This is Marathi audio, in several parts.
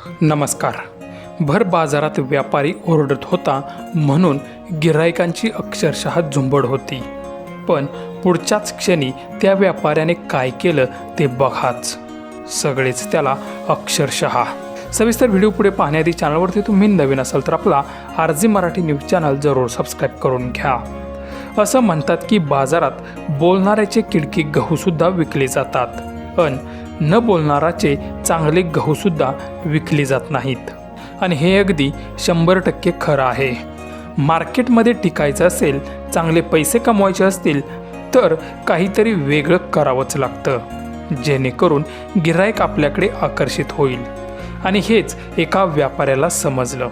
नमस्कार. भर बाजारात व्यापारी ओरडत होता म्हणून गिऱ्हाईकांची अक्षरशः झुंबड होती. पण पुढच्याच क्षणी त्या व्यापाऱ्याने काय केलं ते बघाच. सगळेच त्याला अक्षरशः. सविस्तर व्हिडिओ पुढे पाहण्याआधी चॅनलवरती तुम्ही नवीन असाल तर आपला RG मराठी न्यूज चॅनल जरूर सबस्क्राईब करून घ्या. असं म्हणतात की बाजारात बोलणाऱ्याचे किडकी गहूसुद्धा विकले जातात, पण न बोलणाराचे चांगले गहूसुद्धा विकले जात नाहीत. आणि हे अगदी 100% खरं आहे. मार्केटमध्ये टिकायचं असेल, चांगले पैसे कमवायचे असतील तर काहीतरी वेगळं करावंच लागतं, जेणेकरून गिऱ्हाईक आपल्याकडे आकर्षित होईल. आणि हेच एका व्यापाऱ्याला समजलं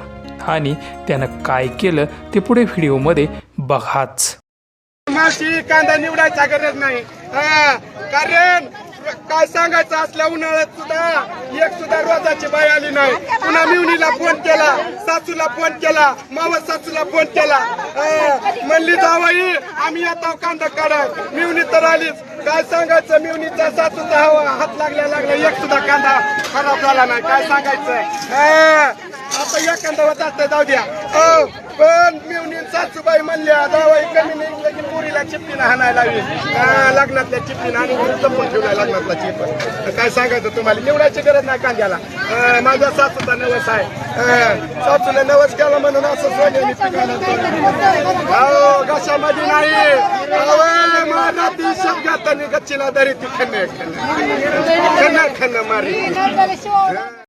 आणि त्यानं काय केलं ते पुढे व्हिडिओमध्ये बघाच. माशी कांदा निवडायचा गरज नाही. कारण काय सांगायचं असल्या उन्हाळ्यात सुद्धा एक सुद्धा रोजाची बाई आली नाही. पुन्हा मिवणीला फोन केला, सासूला फोन केला, मावस सासूला फोन केला. म्हणली जावाई आम्ही येतो कांदा काढा. मिवणी तर आलीच. काय सांगायचं, मिवणीचा सासूचा हात लागल्या एक सुद्धा कांदा खराब झाला नाही. काय सांगायचं, आता एखादा होत असतं जाऊ द्या. पण मिवणी सासूबाई म्हणल्या जावाई कमी नाही लगीन पुरीला चिप्पीनं हाणायला लावी. लग्नातल्या चिप्पीनं आणि जपून ठेवलाय लग्नातला चिप. काय सांगायचं तुम्हाला, निवडायची गरज नाही कांद्याला. माझ्या सासूचा नवस आहे. सासूने नवस केला म्हणून असं सोन्याने पिकायला घशामध्ये नाही. माझा ती शब्दात गच्चीला दरी ती खन्न मारी.